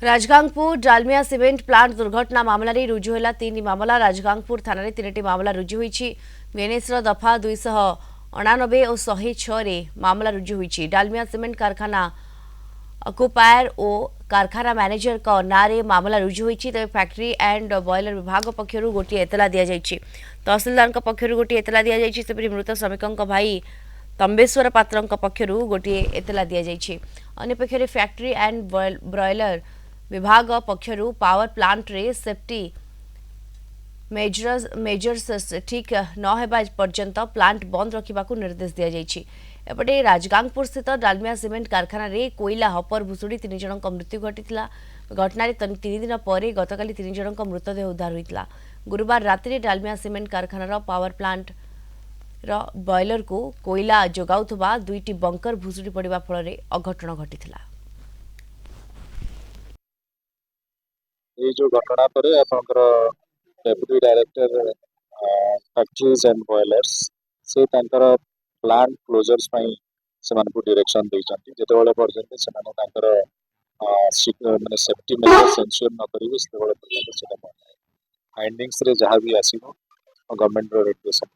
Rajgangpur Dalmia cement plant दुर्घटना मामला रे रुजु होला 3 मामला राजगांगपुर थाना रे 3टी मामला रुजु होईची बीएनएस रो दफा 299 और 106 रे मामला रुजु होईची डालमिया सीमेंट कारखाना अकुपायर और कारखाना मैनेजर का नारे मामला रुजु होईची तबे फैक्ट्री एंड बॉयलर विभाग पक्षरु गोटी एतला दिया जाईची तहसीलदार पक्षरु गोटी एतला दिया जाईची सेपरि मृत श्रमिकक भाई तंबेश्वर पात्र पक्षरु गोटी एतला दिया जाईची अन्य पक्षरे फैक्ट्री एंड ब्रॉयलर विभाग पक्षरु पावर प्लांट रे सेफ्टी मेजर्स ठीक न हेबा पर्यंत प्लांट बंद रखा निर्देश दिया जायछि। एपटे राजगांगपुर स्थित डालमिया सीमेंट कारखाना रे कोयला हपर भुसुड़ी 3 जनक मृत्यु घटिथिला घटना 3 दिन पर गतकाली 3 जनक मृतदेह उद्धार होइतिला गुरुवार रात्रि डालमिया सीमेंट कारखानार पावर प्लांट बॉयलर को कोयला जोगाउथबा 2टी बंकर भुसुड़ी पड़िबा फल अघटन घटिथिला। ये जो घटना पर deputy director factories and boilers से प्लांट क्लोजर्स से डायरेक्शन देइछन्ति जेतेबेले पर्यंत से माने सेफ्टी मेजर्स एंश्योर न करिवे सेतेबेले पर्यंत से फाइंडिंग्स रे जहाँ भी आसीबो गवर्नमेंट रो रेगुलेशन